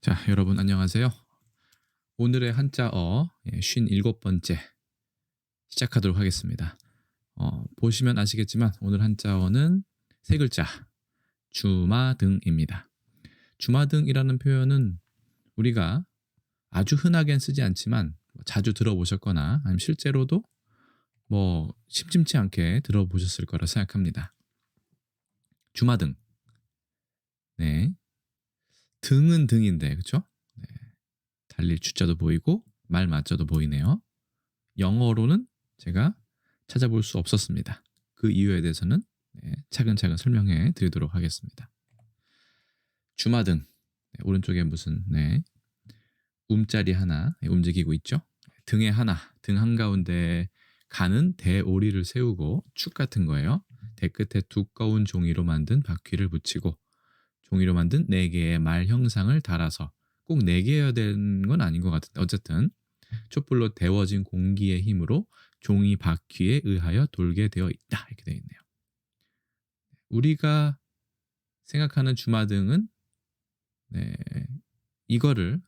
자, 여러분 안녕하세요. 오늘의 한자어 57번째 시작하도록 하겠습니다. 보시면 아시겠지만 오늘 한자어는 세 글자 주마등입니다. 주마등이라는 표현은 우리가 아주 흔하게는 쓰지 않지만 자주 들어보셨거나 아니면 실제로도 심심치 않게 들어보셨을 거라 생각합니다. 주마등. 네. 등은 등인데 그렇죠? 네. 달릴 주자도 보이고 말 맞자도 보이네요. 영어로는 제가 찾아볼 수 없었습니다. 그 이유에 대해서는 차근차근 설명해 드리도록 하겠습니다. 주마등, 오른쪽에 무슨 움자리 하나 움직이고 있죠. 등에 하나, 등 한가운데 가는 대오리를 세우고 축 같은 거예요. 대끝에 두꺼운 종이로 만든 바퀴를 붙이고 종이로 만든 4개의 말 형상을 달아서 꼭 4개여야 되는 건 아닌 것 같은데 어쨌든 촛불로 데워진 공기의 힘으로 종이 바퀴에 의하여 돌게 되어 있다. 이렇게 되어 있네요. 우리가 생각하는 주마등은 이거를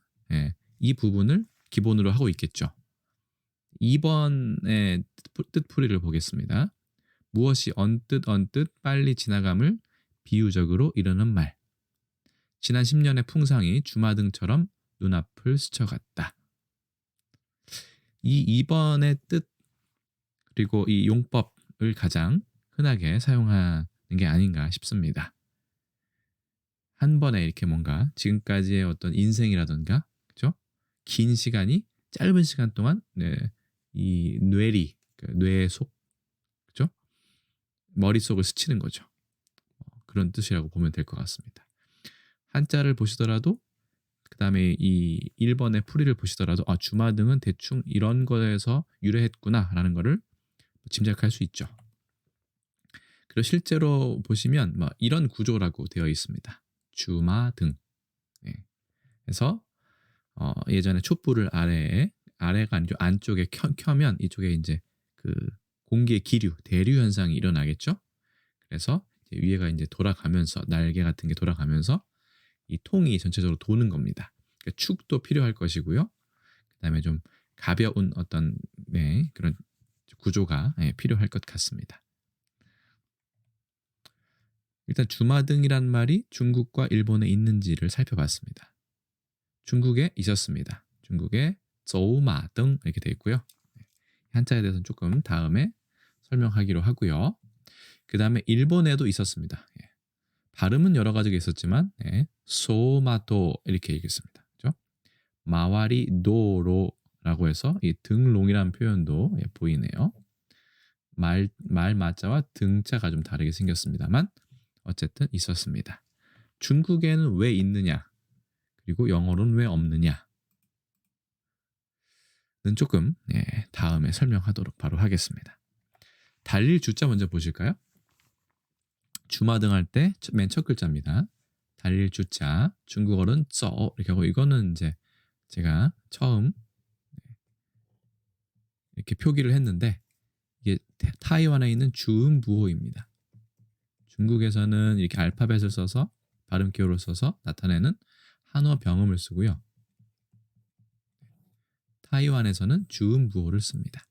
이 부분을 기본으로 하고 있겠죠. 2번의 뜻풀이를 보겠습니다. 무엇이 언뜻 빨리 지나감을 비유적으로 이르는 말. 지난 10년의 풍상이 주마등처럼 눈앞을 스쳐갔다. 이 2번의 뜻 그리고 이 용법을 가장 흔하게 사용하는 게 아닌가 싶습니다. 한 번에 이렇게 뭔가 지금까지의 어떤 인생이라든가 그렇죠? 긴 시간이 짧은 시간 동안 이 뇌리, 뇌의 속 그렇죠? 머릿속을 스치는 거죠. 그런 뜻이라고 보면 될 것 같습니다. 한자를 보시더라도 그다음에 이 1번의 풀이를 보시더라도 주마등은 대충 이런 거에서 유래했구나라는 거를 짐작할 수 있죠. 그리고 실제로 보시면 이런 구조라고 되어 있습니다. 주마등. 그래서 예전에 촛불을 아래가 아니죠 안쪽에 켜면 이쪽에 이제 그 공기의 기류, 대류 현상이 일어나겠죠. 그래서 이제 위에가 이제 돌아가면서 날개 같은 게 돌아가면서 이 통이 전체적으로 도는 겁니다. 그러니까 축도 필요할 것이고요. 그다음에 좀 가벼운 어떤 그런 구조가 필요할 것 같습니다. 일단 주마등이란 말이 중국과 일본에 있는지를 살펴봤습니다. 중국에 있었습니다. 중국에 저우마등 이렇게 되어 있고요. 한자에 대해서는 조금 다음에 설명하기로 하고요. 그 다음에 일본에도 있었습니다. 발음은 여러 가지가 있었지만 소마도 이렇게 읽겠습니다. 그렇죠? 마와리 도로라고 해서 이 등롱이라는 표현도 보이네요. 말 맞자와 등자가 좀 다르게 생겼습니다만 어쨌든 있었습니다. 중국에는 왜 있느냐 그리고 영어로는 왜 없느냐는 조금 다음에 설명하도록 바로 하겠습니다. 달릴 주자 먼저 보실까요? 주마등 할 때 맨 첫 글자입니다. 달릴 주자 중국어로는 쩌 이렇게 하고 이거는 이제 제가 처음 이렇게 표기를 했는데 이게 타이완에 있는 주음부호입니다. 중국에서는 이렇게 알파벳을 써서 발음 기호를 써서 나타내는 한어 병음을 쓰고요. 타이완에서는 주음부호를 씁니다.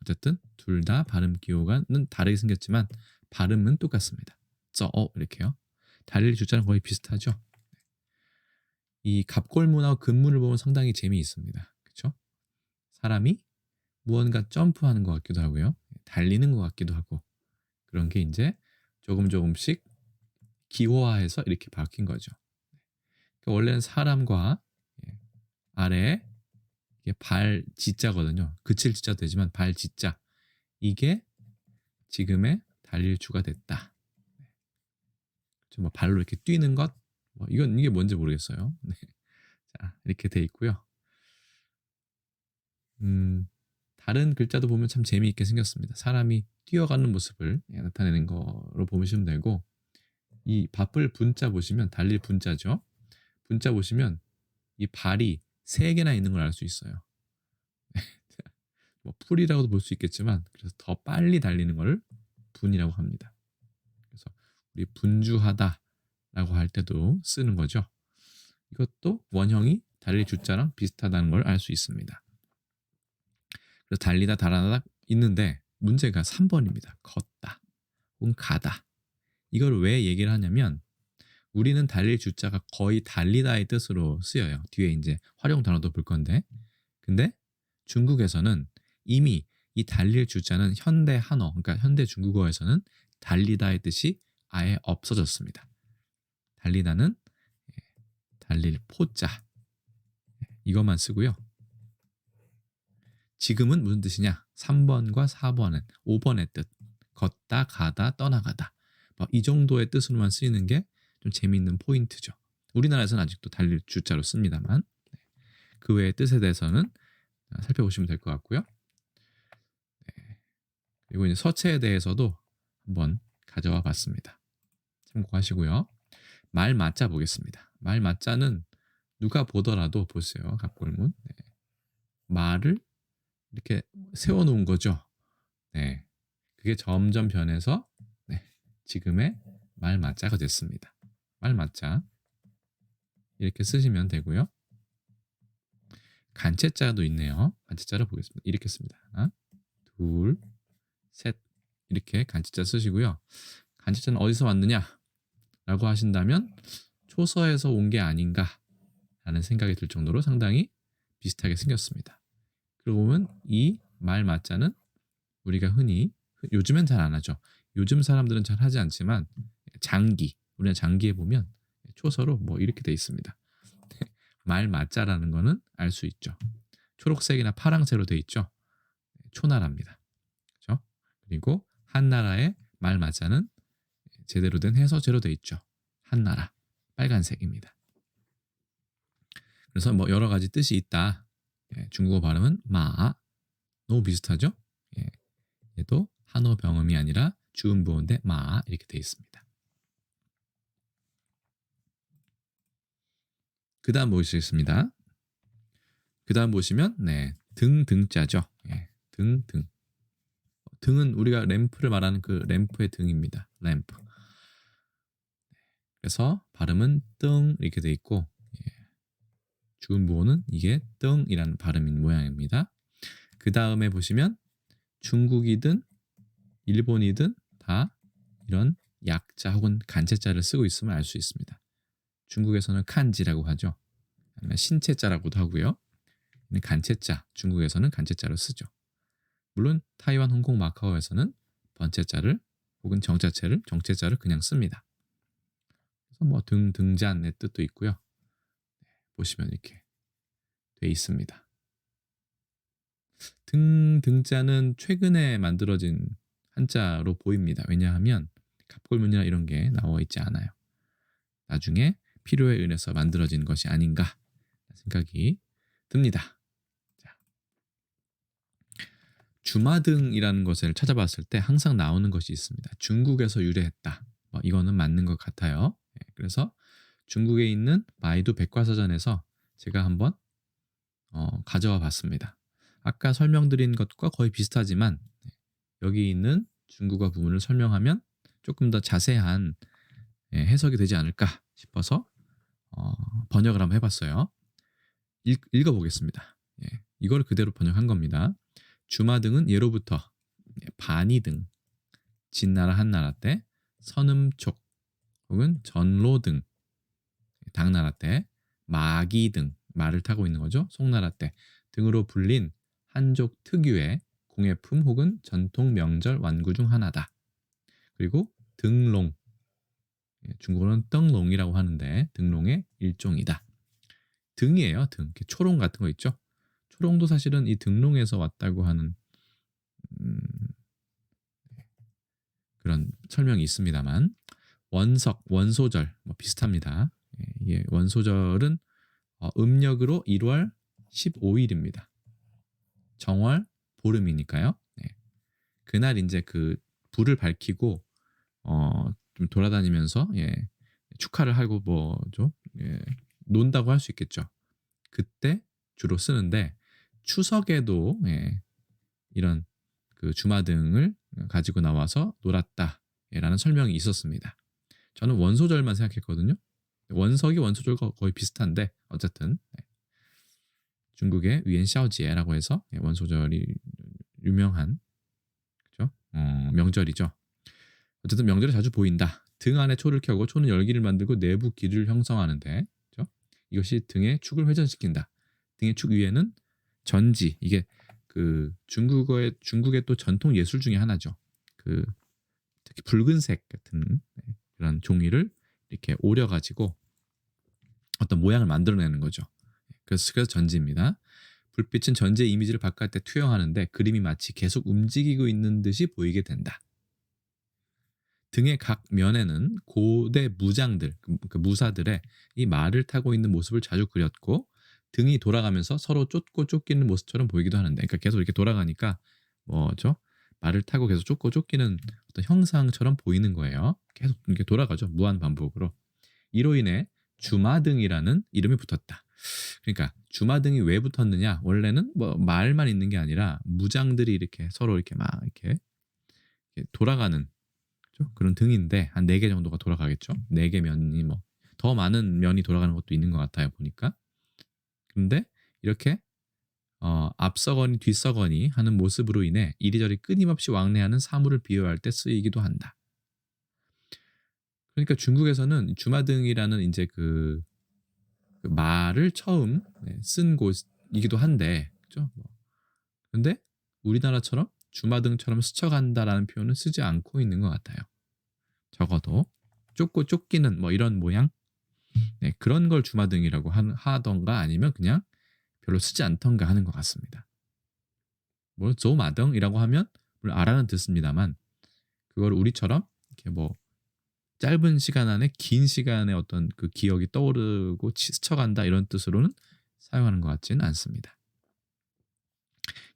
어쨌든 둘 다 발음 기호가는 다르게 생겼지만 발음은 똑같습니다. 쩌 이렇게요. 달릴 주자는 거의 비슷하죠. 이 갑골문하고 근문을 보면 상당히 재미있습니다. 그렇죠? 사람이 무언가 점프하는 것 같기도 하고요. 달리는 것 같기도 하고 그런 게 이제 조금씩 기호화해서 이렇게 바뀐 거죠. 그러니까 원래는 사람과 아래에 발 지자거든요. 그칠 지자도 되지만 발 지자 이게 지금의 달릴 주가 됐다. 발로 이렇게 뛰는 것 이게 뭔지 모르겠어요. 자 이렇게 돼 있고요. 다른 글자도 보면 참 재미있게 생겼습니다. 사람이 뛰어가는 모습을 나타내는 거로 보시면 되고 이 바쁠 분자 보시면 달릴 분자죠. 분자 보시면 이 발이 3개나 있는 걸 알 수 있어요. 풀이라고도 볼 수 있겠지만 그래서 더 빨리 달리는 걸 분이라고 합니다. 그래서 우리 분주하다라고 할 때도 쓰는 거죠. 이것도 원형이 달릴 주자랑 비슷하다는 걸 알 수 있습니다. 그래서 달리다 달아나다 있는데 문제가 3번입니다. 걷다 혹은 가다. 이걸 왜 얘기를 하냐면 우리는 달릴 주자가 거의 달리다의 뜻으로 쓰여요. 뒤에 이제 활용 단어도 볼 건데. 근데 중국에서는 이미 이 달릴 주자는 현대 한어, 그러니까 현대 중국어에서는 달리다의 뜻이 아예 없어졌습니다. 달리다는 달릴 포자 이것만 쓰고요. 지금은 무슨 뜻이냐? 3번과 4번은 5번의 뜻. 걷다, 가다, 떠나가다. 이 정도의 뜻으로만 쓰이는 게 좀 재미있는 포인트죠. 우리나라에서는 아직도 달릴 주자로 씁니다만 그 외의 뜻에 대해서는 살펴보시면 될 것 같고요. 그리고 이제 서체에 대해서도 한번 가져와 봤습니다. 참고하시고요. 말 맞자 보겠습니다. 말 맞자는 누가 보더라도 보세요. 갑골문. 말을 이렇게 세워놓은 거죠. 네, 그게 점점 변해서 지금의 말 맞자가 됐습니다. 말 맞자 이렇게 쓰시면 되고요. 간체자도 있네요. 간체자를 보겠습니다. 이렇게 씁니다. 하나, 둘, 셋 이렇게 간체자 쓰시고요. 간체자는 어디서 왔느냐? 라고 하신다면 초서에서 온 게 아닌가 라는 생각이 들 정도로 상당히 비슷하게 생겼습니다. 그러고 보면 이 말 맞자는 우리가 흔히 요즘엔 잘 안 하죠. 요즘 사람들은 잘 하지 않지만 장기, 우리가 장기에 보면 초서로 뭐 이렇게 돼 있습니다. 말 맞자라는 거는 알 수 있죠. 초록색이나 파랑색으로 돼 있죠. 초나라입니다. 그렇죠? 그리고 한나라의 말 맞자는 제대로 된 해서제로 돼 있죠. 한나라 빨간색입니다. 그래서 뭐 여러 가지 뜻이 있다. 중국어 발음은 마 너무 비슷하죠? 얘도 한어 병음이 아니라 주음부호인데 마 이렇게 돼 있습니다. 그 다음 보시겠습니다. 그 다음 보시면 등자죠. 등. 등은 우리가 램프를 말하는 그 램프의 등입니다. 램프. 그래서 발음은 등 이렇게 돼 있고 주음부호는 이게 땡이라는 발음인 모양입니다. 그 다음에 보시면 중국이든 일본이든 다 이런 약자 혹은 간체자를 쓰고 있음을 알 수 있습니다. 중국에서는 칸지라고 하죠. 아니면 신체자라고도 하고요. 간체자, 중국에서는 간체자로 쓰죠. 물론 타이완, 홍콩, 마카오에서는 번체자를 혹은 정체자를 그냥 씁니다. 그래서 뭐 등잔의 뜻도 있고요. 보시면 이렇게 돼 있습니다. 등자는 최근에 만들어진 한자로 보입니다. 왜냐하면 갑골문이나 이런 게 나와 있지 않아요. 나중에 필요에 의해서 만들어진 것이 아닌가 생각이 듭니다. 자, 주마등이라는 것을 찾아봤을 때 항상 나오는 것이 있습니다. 중국에서 유래했다. 이거는 맞는 것 같아요. 그래서 중국에 있는 바이두 백과사전에서 제가 한번 가져와 봤습니다. 아까 설명드린 것과 거의 비슷하지만 여기 있는 중국어 부분을 설명하면 조금 더 자세한 해석이 되지 않을까 싶어서 번역을 한번 해봤어요. 읽어보겠습니다. 이걸 그대로 번역한 겁니다. 주마등은 예로부터 반이등, 진나라 한나라 때 선음촉 혹은 전로등, 당나라 때 마기등, 말을 타고 있는 거죠. 송나라 때 등으로 불린 한족 특유의 공예품 혹은 전통 명절 완구 중 하나다. 그리고 등롱, 중국어는 떵롱이라고 하는데 등롱의 일종이다. 등이에요. 등. 초롱 같은 거 있죠. 초롱도 사실은 이 등롱에서 왔다고 하는 그런 설명이 있습니다만 원석, 원소절 비슷합니다. 이게 원소절은 음력으로 1월 15일입니다. 정월 보름이니까요. 그날 이제 그 불을 밝히고 좀 돌아다니면서 축하를 하고 뭐죠? 논다고 할 수 있겠죠. 그때 주로 쓰는데 추석에도 이런 그 주마등을 가지고 나와서 놀았다라는 설명이 있었습니다. 저는 원소절만 생각했거든요. 원석이 원소절과 거의 비슷한데 어쨌든 중국의 위엔샤오지에라고 해서 원소절이 유명한 그죠? 명절이죠. 어쨌든 명절에 자주 보인다. 등 안에 초를 켜고 초는 열기를 만들고 내부 기를 형성하는데 그죠? 이것이 등의 축을 회전시킨다. 등의 축 위에는 전지 이게 그 중국의 또 전통 예술 중에 하나죠. 그 특히 붉은색 같은 그런 종이를 이렇게 오려 가지고 어떤 모양을 만들어내는 거죠. 그래서 전지입니다. 불빛은 전지의 이미지를 바깥에 투영하는데 그림이 마치 계속 움직이고 있는 듯이 보이게 된다. 등의 각 면에는 고대 무장들, 그 무사들의 이 말을 타고 있는 모습을 자주 그렸고 등이 돌아가면서 서로 쫓고 쫓기는 모습처럼 보이기도 하는데, 그러니까 계속 이렇게 돌아가니까 뭐죠? 말을 타고 계속 쫓고 쫓기는 어떤 형상처럼 보이는 거예요. 계속 이렇게 돌아가죠. 무한 반복으로. 이로 인해 주마등이라는 이름이 붙었다. 그러니까 주마등이 왜 붙었느냐? 원래는 뭐 말만 있는 게 아니라 무장들이 이렇게 서로 이렇게 막 이렇게 돌아가는 그죠? 그런 등인데 한 4개 정도가 돌아가겠죠. 4개 면이 뭐 더 많은 면이 돌아가는 것도 있는 것 같아요 보니까. 근데 이렇게 앞서거니 뒤서거니 하는 모습으로 인해 이리저리 끊임없이 왕래하는 사물을 비유할 때 쓰이기도 한다. 그러니까 중국에서는 주마등이라는 이제 그 말을 처음 쓴 곳이기도 한데, 그죠? 근데 우리나라처럼 주마등처럼 스쳐간다라는 표현은 쓰지 않고 있는 것 같아요. 적어도 쫓고 쫓기는 뭐 이런 모양, 그런 걸 주마등이라고 하던가 아니면 그냥 별로 쓰지 않던가 하는 것 같습니다. 뭐 조마등이라고 하면 물론 알아는 듣습니다만 그걸 우리처럼 이렇게 뭐 짧은 시간 안에 긴 시간의 어떤 그 기억이 떠오르고 스쳐간다 이런 뜻으로는 사용하는 것 같지는 않습니다.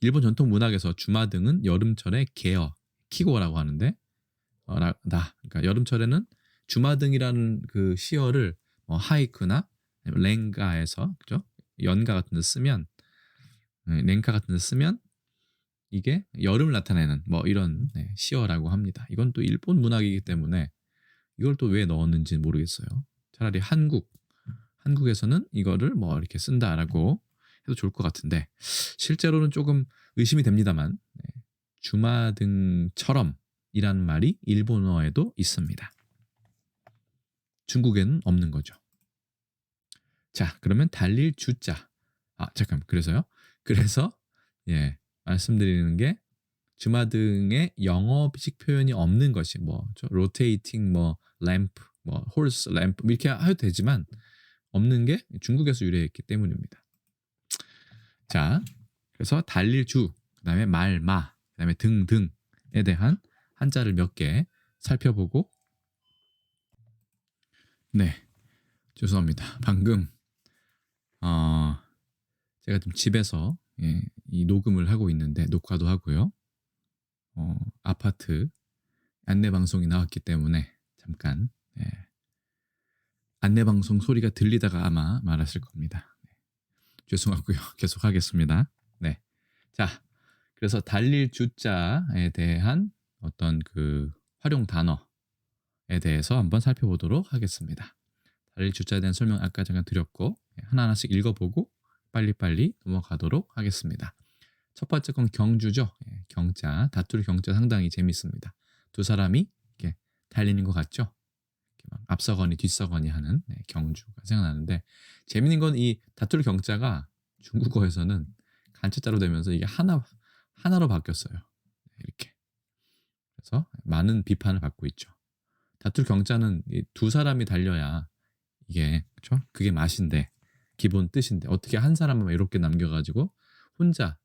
일본 전통 문학에서 주마등은 여름철의 개어, 키고라고 하는데 그러니까 여름철에는 주마등이라는 그 시어를 하이쿠나 랭가에서 그죠? 연가 같은 데 쓰면 랭가 같은 데 쓰면 이게 여름을 나타내는 뭐 이런 시어라고 합니다. 이건 또 일본 문학이기 때문에 이걸 또 왜 넣었는지는 모르겠어요. 차라리 한국에서는 이거를 뭐 이렇게 쓴다라고 해도 좋을 것 같은데 실제로는 조금 의심이 됩니다만 주마등처럼 이라는 말이 일본어에도 있습니다. 중국에는 없는 거죠. 자, 그러면 달릴 주자. 잠깐 그래서요. 그래서 말씀드리는 게 주마등의 영어식 표현이 없는 것이 뭐죠? 로테이팅 뭐 램프, 뭐 홀스 램프 이렇게 해도 되지만 없는 게 중국에서 유래했기 때문입니다. 자, 그래서 달릴 주, 그다음에 말, 마, 그다음에 등, 등에 대한 한자를 몇 개 살펴보고 죄송합니다. 방금 제가 지금 집에서 이 녹음을 하고 있는데 녹화도 하고요. 아파트 안내 방송이 나왔기 때문에 잠깐 안내 방송 소리가 들리다가 아마 말았을 겁니다. 죄송하고요. 계속 하겠습니다. 네. 자, 그래서 달릴 주자에 대한 어떤 그 활용 단어에 대해서 한번 살펴보도록 하겠습니다. 달릴 주자에 대한 설명 아까 잠깐 드렸고 하나하나씩 읽어보고 빨리빨리 넘어가도록 하겠습니다. 첫 번째 건 경주죠. 경자, 다툴 경자 상당히 재밌습니다. 두 사람이 이렇게 달리는 것 같죠? 막 앞서거니 뒤서거니 하는 경주가 생각나는데 재밌는 건 이 다툴 경자가 중국어에서는 간체자로 되면서 이게 하나로 바뀌었어요. 이렇게. 그래서 많은 비판을 받고 있죠. 다툴 경자는 두 사람이 달려야 이게 그렇죠? 그게 맛인데 기본 뜻인데 어떻게 한 사람만 이렇게 남겨가지고 혼자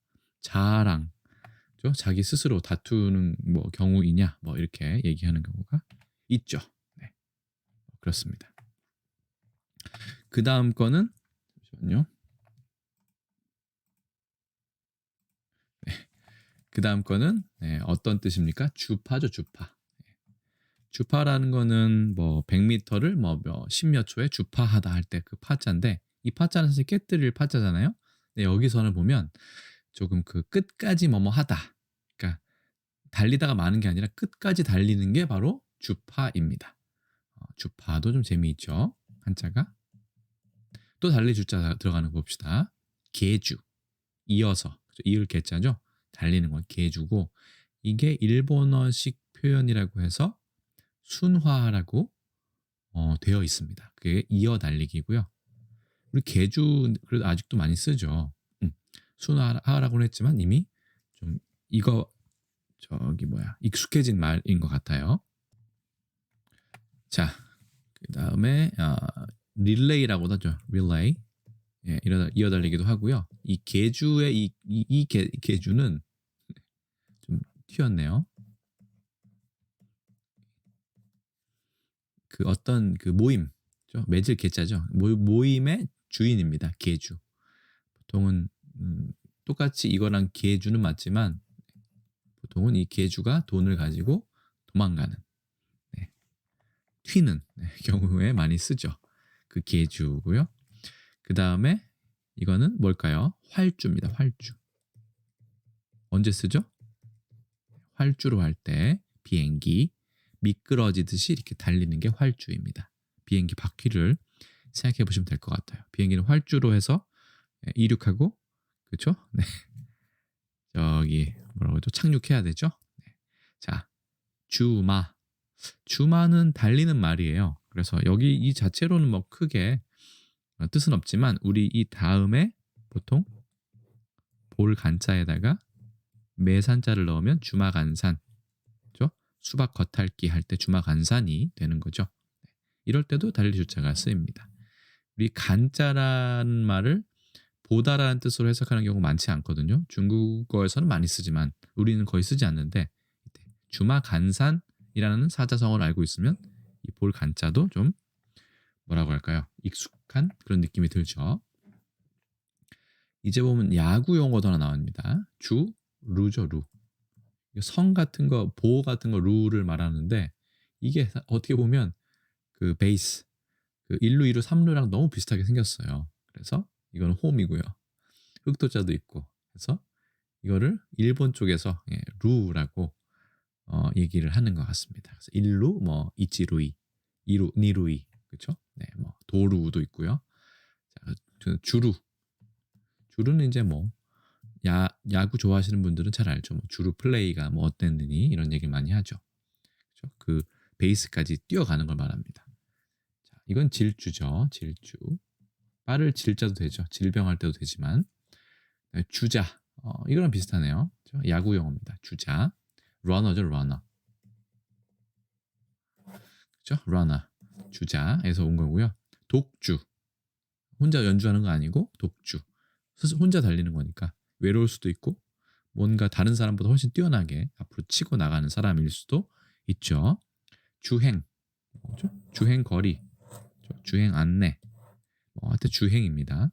자아랑 자기 스스로 다투는 뭐 경우이냐 뭐 이렇게 얘기하는 경우가 있죠. 네. 그렇습니다. 그 다음 거는 잠시만요. 그 다음 거는 어떤 뜻입니까? 주파죠, 주파. 주파라는 거는 뭐 100m를 뭐 10몇 초에 주파하다 할 때 그 파자인데 이 파자는 사실 깨뜨릴 파자잖아요. 근데 여기서는 보면 조금 그 끝까지 뭐뭐 하다. 그러니까 달리다가 마는 게 아니라 끝까지 달리는 게 바로 주파입니다. 주파도 좀 재미있죠. 한자가. 또 달리 주자 들어가는 거 봅시다. 계주. 이어서. 이을 개자죠. 달리는 건 계주고 이게 일본어식 표현이라고 해서 순화라고 되어 있습니다. 그게 이어 달리기고요. 우리 계주 그래도 아직도 많이 쓰죠. 순화라고는 했지만 이미 좀 이거 익숙해진 말인 것 같아요. 자, 그 다음에 릴레이라고도 하죠. 릴레이. 예, 이어달리기도 하고요. 이 계주의 계주는 좀 튀었네요. 그 어떤 그 모임, 맺을 계자죠. 모임의 주인입니다. 계주. 보통은 똑같이 이거랑 계주는 맞지만 보통은 이 계주가 돈을 가지고 도망가는, 네, 튀는 경우에 많이 쓰죠. 그 계주고요. 그 다음에 이거는 뭘까요? 활주입니다. 활주. 언제 쓰죠? 활주로 할 때 비행기 미끄러지듯이 이렇게 달리는 게 활주입니다. 비행기 바퀴를 생각해 보시면 될 것 같아요. 비행기는 활주로 해서 이륙하고, 그렇죠? 네. 저기 뭐라고 하죠? 착륙해야 되죠? 네. 자, 주마. 주마는 달리는 말이에요. 그래서 여기 이 자체로는 뭐 크게 뜻은 없지만 우리 이 다음에 보통 볼 간자에다가 매산자를 넣으면 주마간산, 그렇죠? 수박 겉핥기 할 때 주마간산이 되는 거죠. 이럴 때도 달리 주자가 쓰입니다. 우리 간자라는 말을 보다라는 뜻으로 해석하는 경우 많지 않거든요. 중국어에서는 많이 쓰지만 우리는 거의 쓰지 않는데 주마간산이라는 사자성어를 알고 있으면 이 볼 간자도 좀 뭐라고 할까요? 익숙한 그런 느낌이 들죠. 이제 보면 야구 용어도 하나 나옵니다. 루죠, 루. 성 같은 거, 보호 같은 거 루를 말하는데 이게 어떻게 보면 그 베이스, 그 1루, 2루, 3루랑 너무 비슷하게 생겼어요. 그래서 이거는 홈이고요. 흑도자도 있고. 그래서 이거를 일본 쪽에서 루라고 얘기를 하는 것 같습니다. 그래서 1루, 뭐 이치루이, 2루, 니루이, 그렇죠? 네, 뭐 도루도 있고요. 자, 주루는 이제 뭐 야구 좋아하시는 분들은 잘 알죠. 뭐 주루 플레이가 뭐 어땠느니 이런 얘기 많이 하죠. 그렇죠? 그 베이스까지 뛰어가는 걸 말합니다. 자, 이건 질주죠. 질주. 빠를 질자도 되죠. 질병할 때도 되지만. 네, 주자. 이거랑 비슷하네요. 그렇죠? 야구 용어입니다. 주자. 러너죠, 러너. 그렇죠? 러너. 주자에서 온 거고요. 독주. 혼자 연주하는 거 아니고 독주. 혼자 달리는 거니까 외로울 수도 있고 뭔가 다른 사람보다 훨씬 뛰어나게 앞으로 치고 나가는 사람일 수도 있죠. 주행, 뭐죠? 주행 거리, 주행 안내, 하여튼 주행입니다.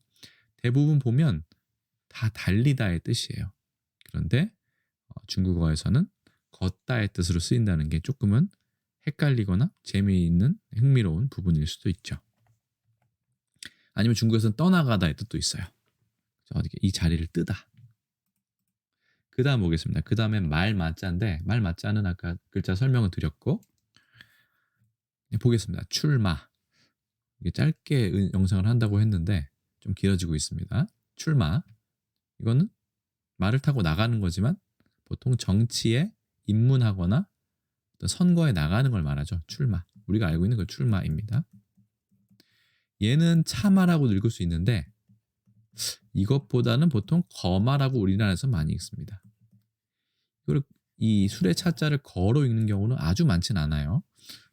대부분 보면 다 달리다의 뜻이에요. 그런데 중국어에서는 걷다의 뜻으로 쓰인다는 게 조금은 헷갈리거나 재미있는 흥미로운 부분일 수도 있죠. 아니면 중국에서는 떠나가다의 뜻도 있어요. 이 자리를 뜨다. 그 다음 보겠습니다. 그 다음에 말맞자인데 말맞자는 아까 글자 설명을 드렸고 보겠습니다. 출마. 이게 짧게 영상을 한다고 했는데 좀 길어지고 있습니다. 출마. 이거는 말을 타고 나가는 거지만 보통 정치에 입문하거나 어떤 선거에 나가는 걸 말하죠. 출마. 우리가 알고 있는 그 출마입니다. 얘는 차마라고 읽을 수 있는데 이것보다는 보통 거마라고 우리나라에서 많이 읽습니다. 그리고 이 술의 차자를 거로 읽는 경우는 아주 많진 않아요.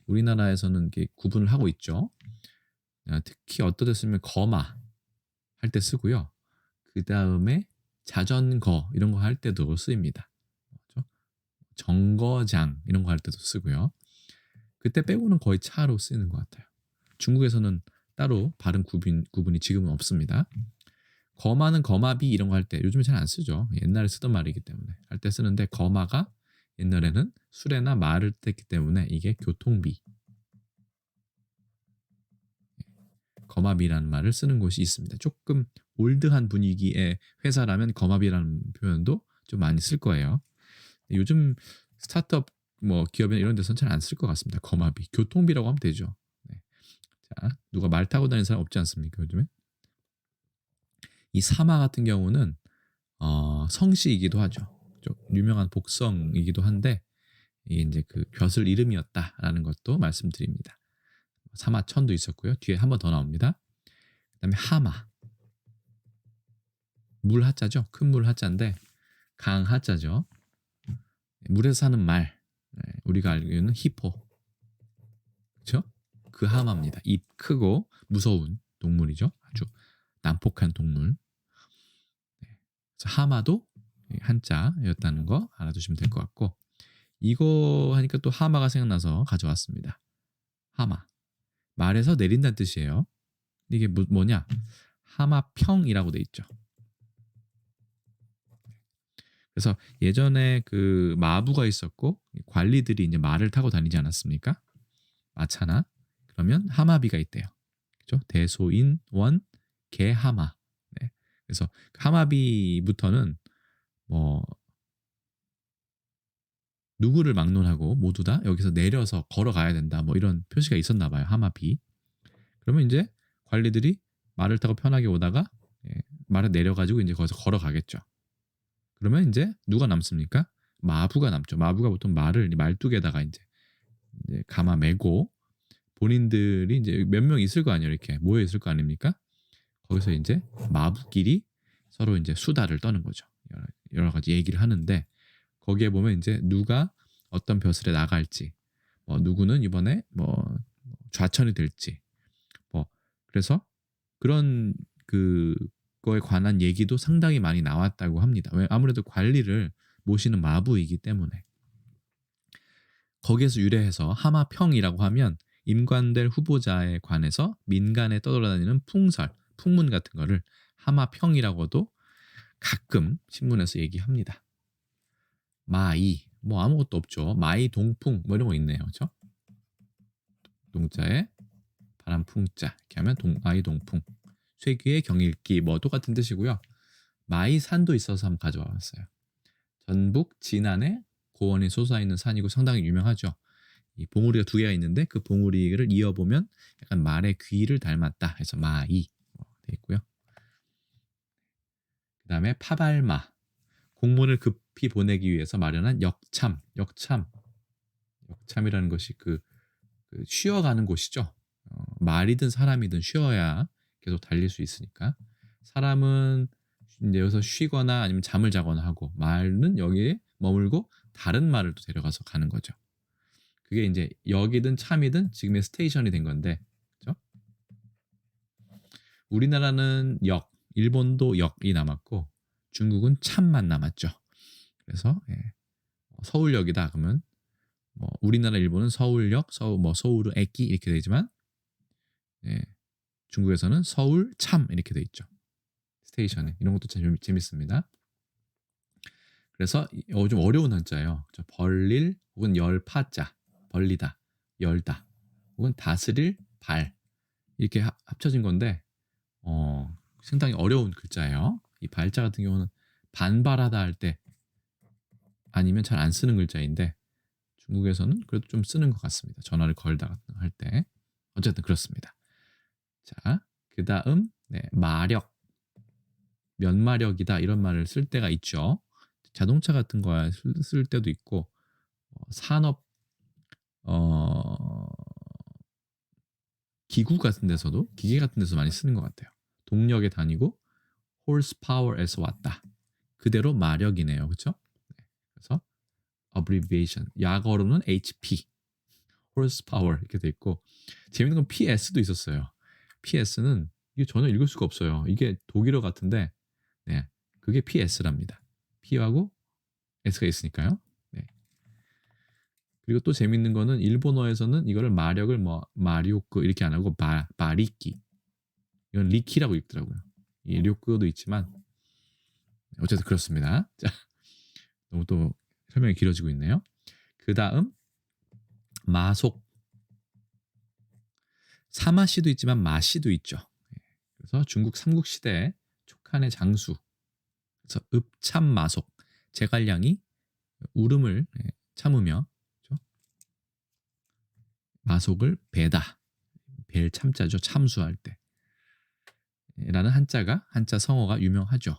우리나라에서는 이렇게 구분을 하고 있죠. 특히 어떤 데 쓰면 거마 할 때 쓰고요. 그 다음에 자전거 이런 거 할 때도 쓰입니다. 그렇죠? 정거장 이런 거 할 때도 쓰고요. 그때 빼고는 거의 차로 쓰이는 것 같아요. 중국에서는 따로 발음 구분이 지금은 없습니다. 거마는 거마비 이런 거 할 때 요즘에 잘 안 쓰죠. 옛날에 쓰던 말이기 때문에 할 때 쓰는데 거마가 옛날에는 술에나 말을 뗐기 때문에 이게 교통비, 거마비라는 말을 쓰는 곳이 있습니다. 조금 올드한 분위기의 회사라면 거마비라는 표현도 좀 많이 쓸 거예요. 요즘 스타트업 뭐 기업이나 이런 데서는 잘 안 쓸 것 같습니다. 거마비, 교통비라고 하면 되죠. 네. 자, 누가 말 타고 다니는 사람 없지 않습니까, 요즘에? 이 사마 같은 경우는 성씨이기도 하죠. 좀 유명한 복성이기도 한데 이게 이제 그 벼슬 이름이었다라는 것도 말씀드립니다. 사마천도 있었고요. 뒤에 한 번 더 나옵니다. 그다음에 하마. 물 하자죠. 큰 물 하자인데 강 하자죠. 물에서 사는 말. 우리가 알고 있는 히포. 그렇죠? 그 하마입니다. 입 크고 무서운 동물이죠. 아주 난폭한 동물. 그래서 하마도 한자였다는 거 알아두시면 될 것 같고 이거 하니까 또 하마가 생각나서 가져왔습니다. 하마. 말에서 내린다는 뜻이에요. 이게 뭐냐? 하마평이라고 돼 있죠. 그래서 예전에 그 마부가 있었고 관리들이 이제 말을 타고 다니지 않았습니까? 마차나 그러면 하마비가 있대요. 그죠? 대소인원 개하마. 네. 그래서 하마비부터는 뭐 누구를 막론하고 모두 다 여기서 내려서 걸어가야 된다. 뭐 이런 표시가 있었나 봐요. 하마비. 그러면 이제 관리들이 말을 타고 편하게 오다가 말을 내려가지고 이제 거기서 걸어가겠죠. 그러면 이제 누가 남습니까? 마부가 남죠. 마부가 보통 말을 말뚝에다가 이제 감아 매고 본인들이 이제 몇 명 있을 거 아니에요. 이렇게 모여 있을 거 아닙니까? 거기서 이제 마부끼리 서로 이제 수다를 떠는 거죠. 여러 가지 얘기를 하는데 거기에 보면 이제 누가 어떤 벼슬에 나갈지, 뭐 누구는 이번에 뭐 좌천이 될지, 뭐 그래서 그런 그거에 관한 얘기도 상당히 많이 나왔다고 합니다. 왜 아무래도 관리를 모시는 마부이기 때문에 거기에서 유래해서 하마평이라고 하면 임관될 후보자에 관해서 민간에 떠돌아다니는 풍설, 풍문 같은 거를 하마평이라고도 가끔 신문에서 얘기합니다. 마이, 뭐 아무것도 없죠. 마이 동풍 뭐 이런 거 있네요. 그렇죠? 동자에 바람 풍자 이렇게 하면 마이 동풍. 쇠귀의 경일기 뭐 똑같은 뜻이고요. 마이산도 있어서 한번 가져와 봤어요. 전북 진안에 고원이 솟아있는 산이고 상당히 유명하죠. 이 봉우리가 두 개가 있는데 그 봉우리를 이어보면 약간 말의 귀를 닮았다 해서 마이 돼 있고요. 그 다음에 파발마. 공문을 급히 보내기 위해서 마련한 역참이라는 것이 그 쉬어가는 곳이죠. 말이든 사람이든 쉬어야 계속 달릴 수 있으니까 사람은 이제 여기서 쉬거나 아니면 잠을 자거나 하고 말은 여기에 머물고 다른 말을 또 데려가서 가는 거죠. 그게 이제 역이든 참이든 지금의 스테이션이 된 건데, 그렇죠? 우리나라는 역, 일본도 역이 남았고 중국은 참만 남았죠. 그래서 서울역이다 그러면 뭐 우리나라 일본은 서울역, 서울은 에키 이렇게 되지만 중국에서는 서울 참 이렇게 돼 있죠. 스테이션에 이런 것도 참 재밌습니다. 그래서 좀 어려운 한자예요. 벌릴 혹은 열파자, 벌리다, 열다, 혹은 다스릴 발 이렇게 합쳐진 건데 상당히 어려운 글자예요. 이 발자 같은 경우는 반발하다 할 때 아니면 잘 안 쓰는 글자인데 중국에서는 그래도 좀 쓰는 것 같습니다. 전화를 걸다 할 때. 어쨌든 그렇습니다. 자, 그 다음 마력, 면마력이다 이런 말을 쓸 때가 있죠. 자동차 같은 거 쓸 때도 있고 산업 기구 같은 데서도 기계 같은 데서 많이 쓰는 것 같아요. 동력에 다니고 horsepower에서 왔다. 그대로 마력이네요. 그렇죠? 그래서 abbreviation 약어로는 HP horsepower 이렇게 돼 있고 재밌는 건 PS도 있었어요. PS는 이게 전혀 읽을 수가 없어요. 이게 독일어 같은데 그게 PS랍니다. P하고 S가 있으니까요. 그리고 또 재밌는 거는 일본어에서는 이거를 마력을 뭐 마리오크 이렇게 안 하고 바리키 이건 리키라고 읽더라고요. 이 료크도 있지만 어쨌든 그렇습니다. 자, 너무 또 설명이 길어지고 있네요. 그 다음 마속 사마시도 있지만 마시도 있죠. 그래서 중국 삼국시대 촉한의 장수 그래서 읍참마속 제갈량이 울음을 참으며 그렇죠? 마속을 베다 벨 참자죠. 참수할 때. 라는 한자 성어가 유명하죠.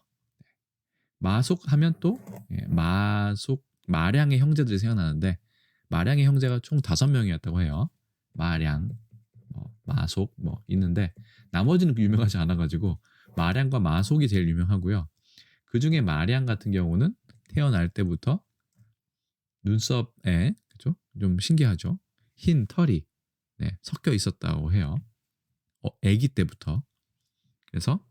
마속 하면 또 마속 마량의 형제들이 생각나는데 마량의 형제가 총 5명이었다고 해요. 마량, 마속 있는데 나머지는 유명하지 않아가지고 마량과 마속이 제일 유명하고요. 그 중에 마량 같은 경우는 태어날 때부터 눈썹에 그죠? 좀 신기하죠. 흰 털이 섞여 있었다고 해요. 아기 때부터. 그래서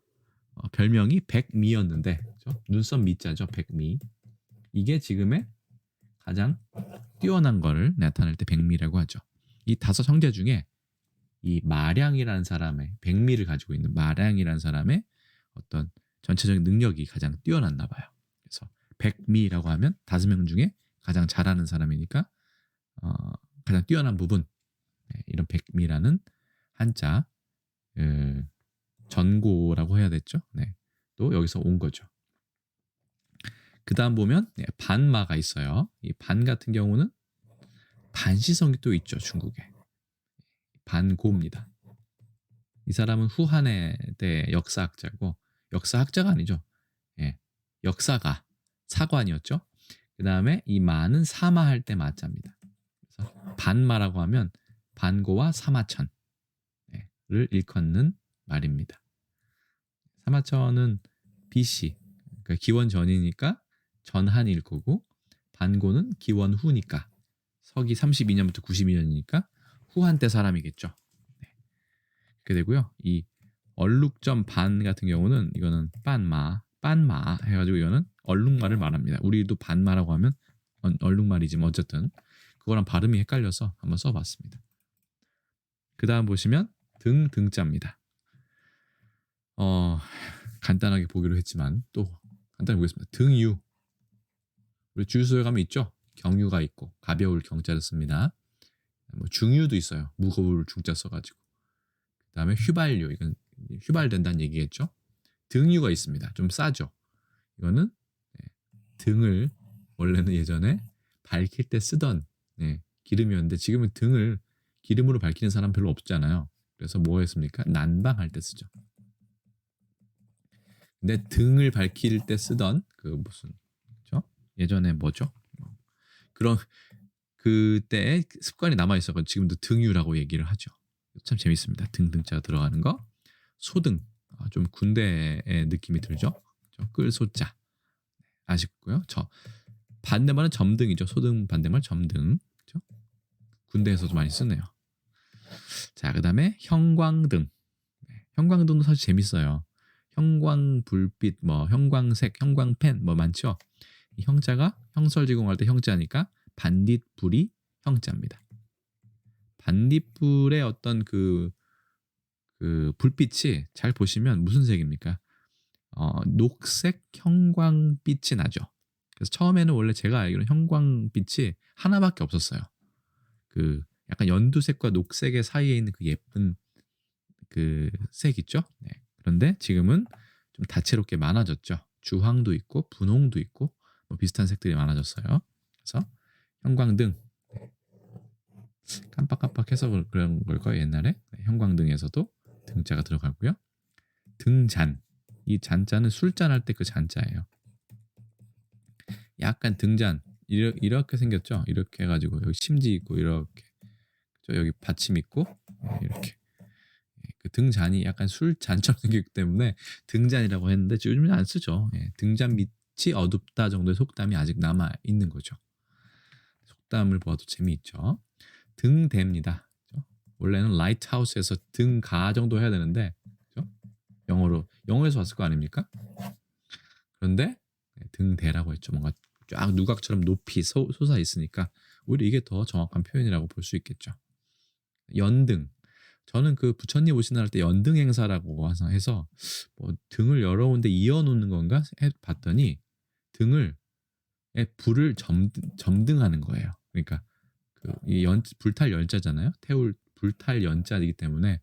별명이 백미였는데 그죠? 눈썹 미자죠. 백미. 이게 지금의 가장 뛰어난 거를 나타낼 때 백미라고 하죠. 이 5 형제 중에 이 마량이라는 사람의 백미를 가지고 있는 마량이라는 사람의 어떤 전체적인 능력이 가장 뛰어났나 봐요. 그래서 백미라고 하면 5명 중에 가장 잘하는 사람이니까 가장 뛰어난 부분 이런 백미라는 한자 전고라고 해야 됐죠. 또 여기서 온 거죠. 그 다음 보면 반마가 있어요. 이 반 같은 경우는 반시성이 또 있죠. 중국에. 반고입니다. 이 사람은 후한의 때 역사학자고 역사학자가 아니죠. 역사가 사관이었죠. 그 다음에 이 마는 사마할 때 마자입니다. 그래서 반마라고 하면 반고와 사마천을 일컫는 말입니다. 사마천은 BC, 그러니까 기원 전이니까 전한일 거고 반고는 기원 후니까 서기 32년부터 92년이니까 후한 때 사람이겠죠. 그렇게 되고요. 이 얼룩점 반 같은 경우는 이거는 빤마 해가지고 이거는 얼룩말을 말합니다. 우리도 반마라고 하면 얼룩말이지만 어쨌든 그거랑 발음이 헷갈려서 한번 써봤습니다. 그 다음 보시면 등자입니다. 간단하게 보기로 했지만 또 간단히 보겠습니다. 등유. 우리 주유소에 가면 있죠. 경유가 있고 가벼울 경자를 씁니다. 중유도 있어요. 무거울 중자 써가지고. 그 다음에 휘발유. 이건 휘발된다는 얘기겠죠. 등유가 있습니다. 좀 싸죠. 이거는 등을 원래는 예전에 밝힐 때 쓰던 기름이었는데 지금은 등을 기름으로 밝히는 사람 별로 없잖아요. 그래서 뭐 했습니까? 난방할 때 쓰죠. 근데 등을 밝힐 때 쓰던 그 무슨 그죠? 예전에 뭐죠? 그런 그때의 습관이 남아 있어서 지금도 등유라고 얘기를 하죠. 참 재밌습니다. 등자가 들어가는 거. 소등. 좀 군대의 느낌이 들죠. 끌 소자. 아쉽고요. 반대말은 점등이죠. 소등 반대말 점등. 그렇죠? 군대에서도 많이 쓰네요. 자, 그다음에 형광등. 형광등도 사실 재밌어요. 형광불빛, 형광색, 형광펜 많죠. 이 형자가 형설지공할 때 형자니까 반딧불이 형자입니다. 반딧불의 어떤 그 불빛이 잘 보시면 무슨 색입니까? 녹색 형광빛이 나죠. 그래서 처음에는 원래 제가 알기로는 형광빛이 하나밖에 없었어요. 그 약간 연두색과 녹색의 사이에 있는 그 예쁜 그 색 있죠. 그런데 지금은 좀 다채롭게 많아졌죠. 주황도 있고 분홍도 있고 비슷한 색들이 많아졌어요. 그래서 형광등 깜빡깜빡해서 그런 걸 거예요. 옛날에 형광등에서도 등자가 들어가고요. 등잔. 이 잔자는 술잔 할 때 그 잔자예요. 약간 등잔 이렇게 생겼죠. 이렇게 해가지고 여기 심지 있고 이렇게 여기 받침 있고 이렇게 그 등잔이 약간 술잔처럼 생겼기 때문에 등잔이라고 했는데 요즘은 안 쓰죠. 등잔 밑이 어둡다 정도의 속담이 아직 남아 있는 거죠. 속담을 보아도 재미있죠. 등대입니다. 원래는 라이트하우스에서 등가 정도 해야 되는데 그렇죠? 영어에서 왔을 거 아닙니까? 그런데 등대라고 했죠. 뭔가 쫙 누각처럼 높이 솟아 있으니까 오히려 이게 더 정확한 표현이라고 볼 수 있겠죠. 연등. 저는 그 부처님 오신 날 때 연등 행사라고 해서 등을 여러 군데 이어 놓는 건가 봤더니 등을 불을 점등하는 거예요. 그러니까 이 불탈 연자잖아요. 불탈 연자이기 때문에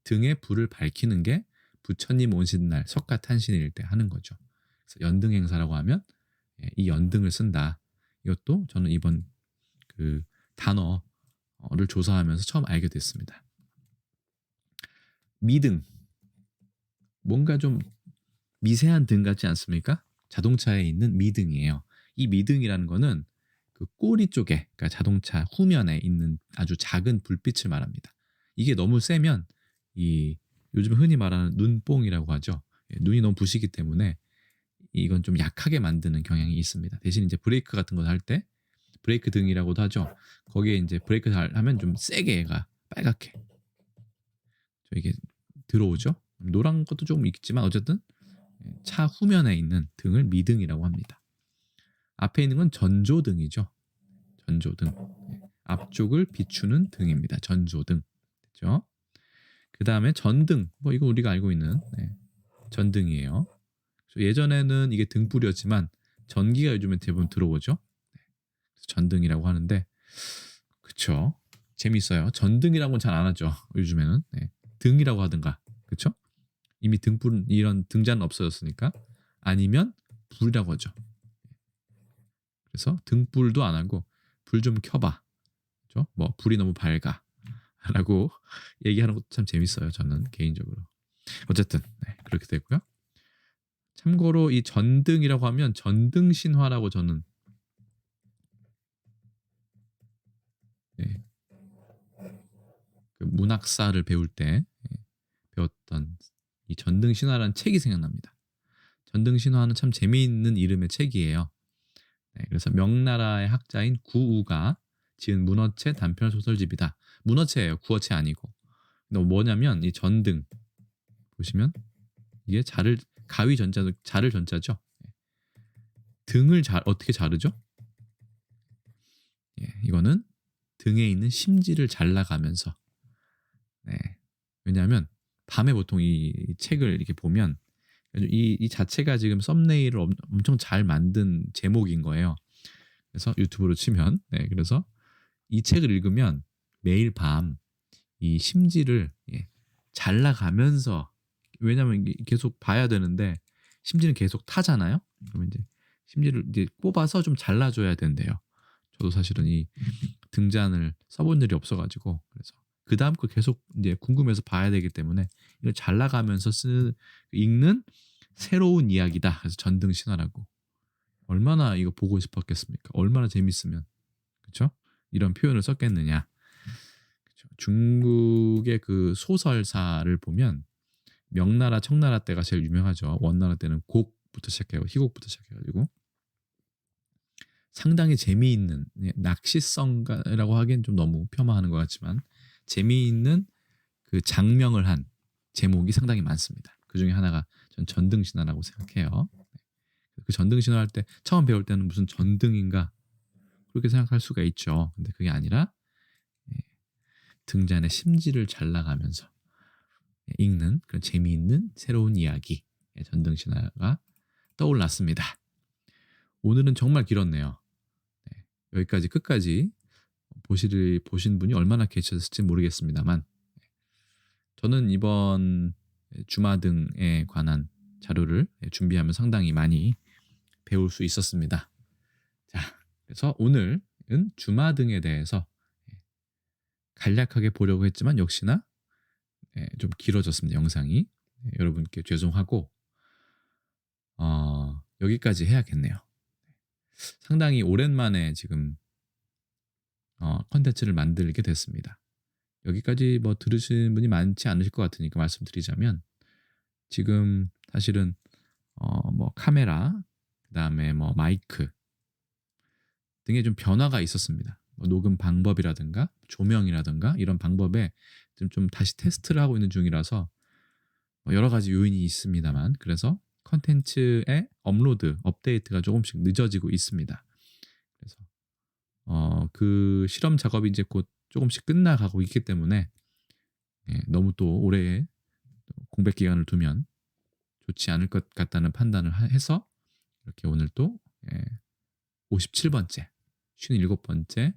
등에 불을 밝히는 게 부처님 오신 날 석가탄신일 때 하는 거죠. 그래서 연등 행사라고 하면 이 연등을 쓴다. 이것도 저는 이번 그 단어를 조사하면서 처음 알게 됐습니다. 미등. 뭔가 좀 미세한 등 같지 않습니까? 자동차에 있는 미등이에요. 이 미등이라는 거는 그 꼬리 쪽에, 그러니까 자동차 후면에 있는 아주 작은 불빛을 말합니다. 이게 너무 세면 이 요즘 흔히 말하는 눈뽕이라고 하죠. 예, 눈이 너무 부시기 때문에 이건 좀 약하게 만드는 경향이 있습니다. 대신 이제 브레이크 같은 거 할 때 브레이크 등이라고도 하죠. 거기에 이제 브레이크 하면 좀 세게 얘가 빨갛게 이게 들어오죠. 노란 것도 조금 있지만 어쨌든 차 후면에 있는 등을 미등이라고 합니다. 앞에 있는 건 전조등이죠. 전조등. 앞쪽을 비추는 등입니다. 전조등. 그렇죠? 그 다음에 전등. 뭐 이거 우리가 알고 있는 전등이에요. 예전에는 이게 등불이었지만 전기가 요즘에 대부분 들어오죠. 전등이라고 하는데 그쵸? 재밌어요. 전등이라고는 잘 안 하죠. 요즘에는 등이라고 하든가 그쵸? 이미 등불 이런 등자는 없어졌으니까 아니면 불이라고 하죠. 그래서 등불도 안 하고 불 좀 켜봐. 그죠? 뭐 불이 너무 밝아라고 얘기하는 것도 참 재밌어요. 저는 개인적으로. 어쨌든 그렇게 되고요. 참고로 이 전등이라고 하면 전등 신화라고 저는 그 문학사를 배울 때 배웠던 이 전등 신화라는 책이 생각납니다. 전등 신화는 참 재미있는 이름의 책이에요. 그래서 명나라의 학자인 구우가 지은 문어체 단편 소설집이다. 문어체예요. 구어체 아니고. 근데 뭐냐면 이 전등 보시면 이게 자를 가위 전자 자를 전자죠. 등을 어떻게 자르죠? 이거는 등에 있는 심지를 잘라가면서 왜냐하면 밤에 보통 이 책을 이렇게 보면 이 자체가 지금 썸네일을 엄청 잘 만든 제목인 거예요. 그래서 유튜브로 치면 그래서 이 책을 읽으면 매일 밤 이 심지를 잘라가면서 왜냐하면 계속 봐야 되는데 심지는 계속 타잖아요. 그러면 이제 심지를 이제 뽑아서 좀 잘라줘야 된대요. 저도 사실은 이 등잔을 써본 일이 없어가지고 그래서 그 다음 거 계속 이제 궁금해서 봐야 되기 때문에 이걸 잘라가면서 읽는 새로운 이야기다. 그래서 전등 신화라고. 얼마나 이거 보고 싶었겠습니까? 얼마나 재밌으면 그렇죠? 이런 표현을 썼겠느냐. 그쵸? 중국의 그 소설사를 보면 명나라, 청나라 때가 제일 유명하죠. 원나라 때는 곡부터 시작해요. 희곡부터 시작해가지고 상당히 재미있는 낚시성가라고 하기엔 좀 너무 폄하하는 것 같지만 재미있는 그 장명을 한 제목이 상당히 많습니다. 그 중에 하나가 전 전등신화라고 생각해요. 그 전등신화 할 때 처음 배울 때는 무슨 전등인가 그렇게 생각할 수가 있죠. 근데 그게 아니라 등잔의 심지를 잘라가면서 읽는 그런 재미있는 새로운 이야기 전등신화가 떠올랐습니다. 오늘은 정말 길었네요. 여기까지 끝까지 보신 분이 얼마나 계셨을지 모르겠습니다만 저는 이번 주마등에 관한 자료를 준비하면 상당히 많이 배울 수 있었습니다. 자, 그래서 오늘은 주마등에 대해서 간략하게 보려고 했지만 역시나 좀 길어졌습니다. 영상이. 여러분께 죄송하고 여기까지 해야겠네요. 상당히 오랜만에 지금 컨텐츠를 만들게 됐습니다. 여기까지 뭐 들으시는 분이 많지 않으실 것 같으니까 말씀드리자면 지금 사실은 뭐 카메라 그다음에 뭐 마이크 등의 좀 변화가 있었습니다. 뭐 녹음 방법이라든가 조명이라든가 이런 방법에 좀 다시 테스트를 하고 있는 중이라서 뭐 여러 가지 요인이 있습니다만 그래서 컨텐츠의 업로드 업데이트가 조금씩 늦어지고 있습니다. 그래서 그 실험 작업이 이제 곧 조금씩 끝나가고 있기 때문에 너무 또 오래 공백 기간을 두면 좋지 않을 것 같다는 판단을 해서 이렇게 오늘 또 57번째 57번째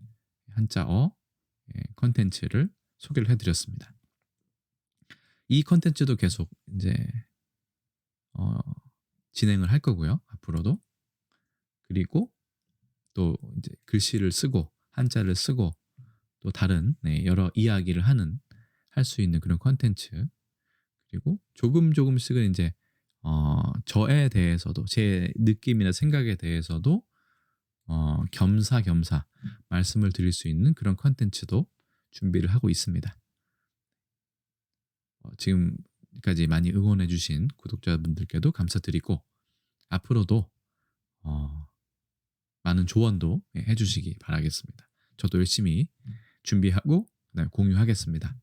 한자어 컨텐츠를 소개를 해드렸습니다. 이 컨텐츠도 계속 이제 진행을 할 거고요. 앞으로도. 그리고 또 이제 글씨를 쓰고 한자를 쓰고 또 다른 여러 이야기를 할 수 있는 그런 컨텐츠 그리고 조금 조금씩은 이제 저에 대해서도 제 느낌이나 생각에 대해서도 겸사겸사 말씀을 드릴 수 있는 그런 콘텐츠도 준비를 하고 있습니다. 지금까지 많이 응원해 주신 구독자분들께도 감사드리고 앞으로도 어 많은 조언도 해 주시기 바라겠습니다. 저도 열심히 준비하고 그다음에 공유하겠습니다.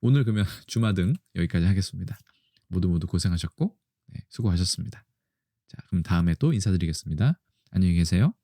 오늘 그러면 주마등 여기까지 하겠습니다. 모두 모두 고생하셨고 네 수고하셨습니다. 자 그럼 다음에 또 인사드리겠습니다. 안녕히 계세요.